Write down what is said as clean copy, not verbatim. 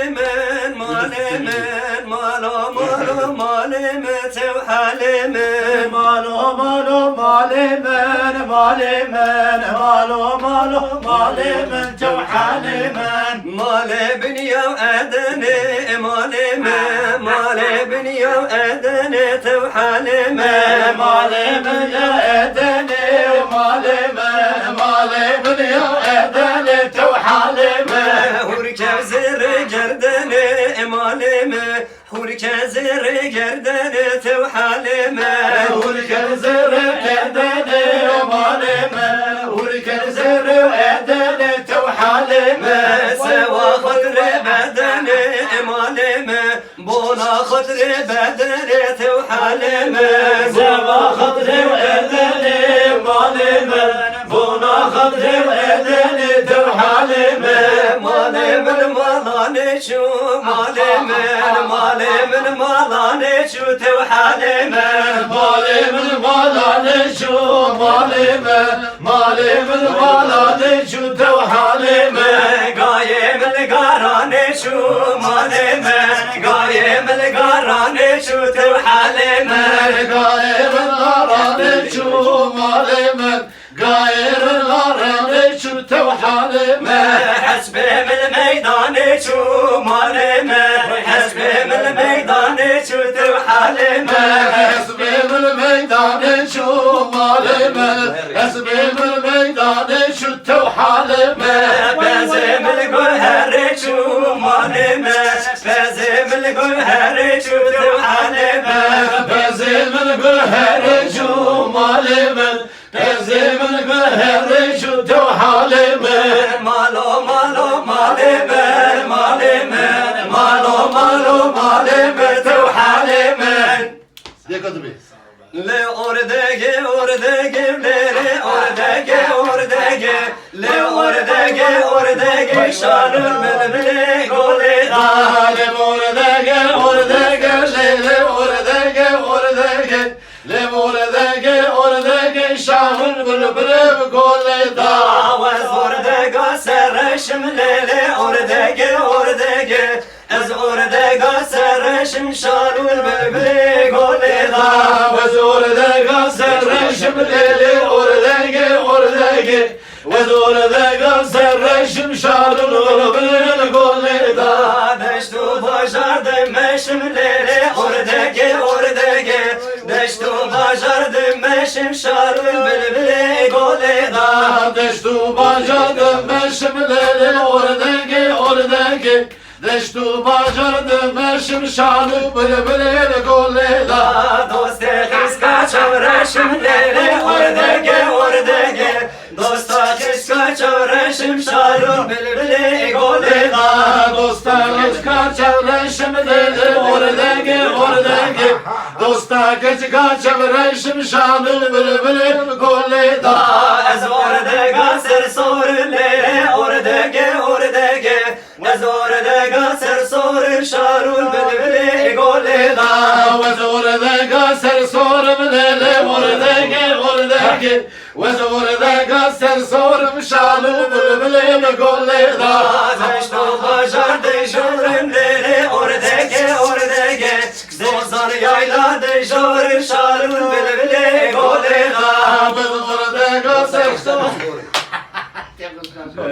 مالمن مالمن مالو مالو مالمن توحالمن مالو مالو مالمن مالمن مالو مالو مالمن توحالمن مال بنيا وأدنى مالمن مال بنيا وأدنى توحالمن مالمن يا أدنى مالمن مالمن يا أدنى توحالمن هورك زر جردني مالمن هورك زر جردني توحالمن هورك زر أدنى مالمن هورك زر أدنى توحالمن سوا خضر بدني مالمن بونا خضر بدني توحالمن سوا خضر أدنى مالمن بونا خضر أدنى توحالمن مالمن مالاني شو مالمن مالمن مالاني شو توحالمن مالمن مالاني شو مالمن مالمن مالاني شو توحالمن قايم القراني شو مالمن قايم القراني شو توحالمن قاير الغراني شو مالمن قاير الغراني شو توحالمن حسبي من الميدان شو مالمن حسبي من الميدان شو توحالمن حسبي من الميدان شو مالمن حسبي من الميدان شو توحالمن بازم القهر شو مالمن بازم القهر شو توحالمن بزم القهر شو مالمن بزم القهر شو توحالمن مالو مالو مالمن مالمن مالو مالو مالمن توحالمن يا قدمي Le ordege ordege le ordege ordege le ordege ordege şanır melmele goleda le oradege oradege le oradege oradege le oradege oradege şahın bülbülü goleda ve ordege serreşim le ordege ordege ez ordege serreşim şanır melmele goleda ve oradege serreşim le oradege oradege ve oradege serreşim şahın bülbülü goleda Deştu bajardım meşimleri ordege ordege Deştu bajardım meşim şarul bülbüle goleda Deştu bacardım meşimleri oradege oradege Deştu bacardım meşim şanı bülbüle goleda Doste kıska çavreşimleri ordege ordege Dosta kıska çavreşim şarul bülbüle goleda Dostlarız kaçavreşim dedi oradege oradege Dosta kaçavreşim şanı bülbüle goleda Ez ordege ser sorule ordege ordege Ez ordege ser sorul şarul bülbüle goleda Ve oradege ser sorum dedi oradege oradege Ve oradege ser sorum şanı bülbüle goleda Deştu bajardı jure